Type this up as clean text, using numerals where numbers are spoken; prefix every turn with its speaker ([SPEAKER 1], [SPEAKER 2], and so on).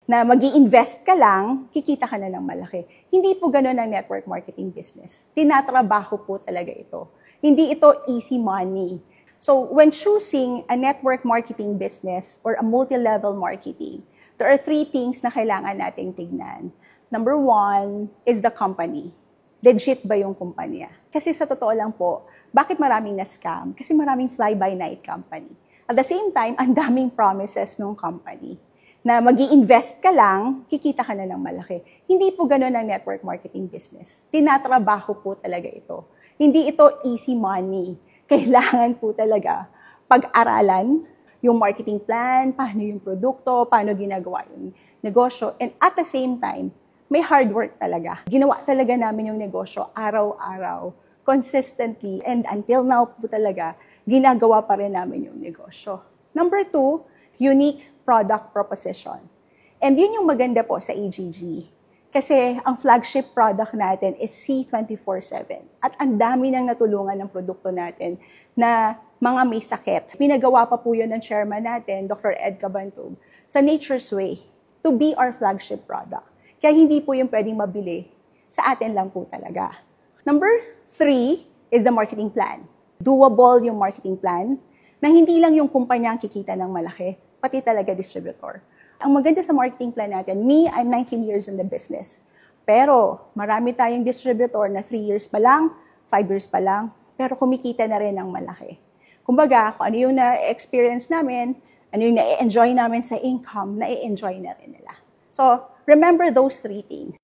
[SPEAKER 1] na mag-i-invest ka lang, kikita ka na ng malaki. Hindi po ganun ang network marketing business. Tinatrabaho po talaga ito. Hindi ito easy money. So when choosing a network marketing business or a multi-level marketing, there are 3 things na kailangan nating tignan. Number 1 is the company. Legit ba yung kumpanya? Kasi sa totoo lang po, bakit maraming na-scam? Kasi maraming fly-by-night company. At the same time, ang daming promises ng company na mag-i-invest ka lang, kikita ka na ng malaki. Hindi po ganun ang network marketing business. Tinatrabaho po talaga ito. Hindi ito easy money. Kailangan po talaga pag-aralan yung marketing plan, paano yung produkto, paano ginagawa yung negosyo. And at the same time, may hard work talaga. Ginawa talaga namin yung negosyo araw-araw, consistently. And until now po talaga, ginagawa pa rin namin yung negosyo. Number 2, unique product proposition. And yun yung maganda po sa AGG. Kasi ang flagship product natin is C24/7. At ang dami nang natulungan ng produkto natin na mga may sakit. Pinagawa pa po yun ng chairman natin, Dr. Ed Cabantug, sa Nature's Way to be our flagship product. Kaya hindi po yung pwedeng mabili. Sa atin lang po talaga. Number 3 is the marketing plan. Doable yung marketing plan na hindi lang yung kumpanya ang kikita ng malaki, pati talaga distributor. Ang maganda sa marketing plan natin, I'm 19 years in the business. Pero marami tayong distributor na 3 years pa lang, 5 years pa lang, pero kumikita na rin ng malaki. Kumbaga, kung ano yung na-experience namin, ano yung na-enjoy namin sa income, na-enjoy na rin nila. So, remember those 3 things.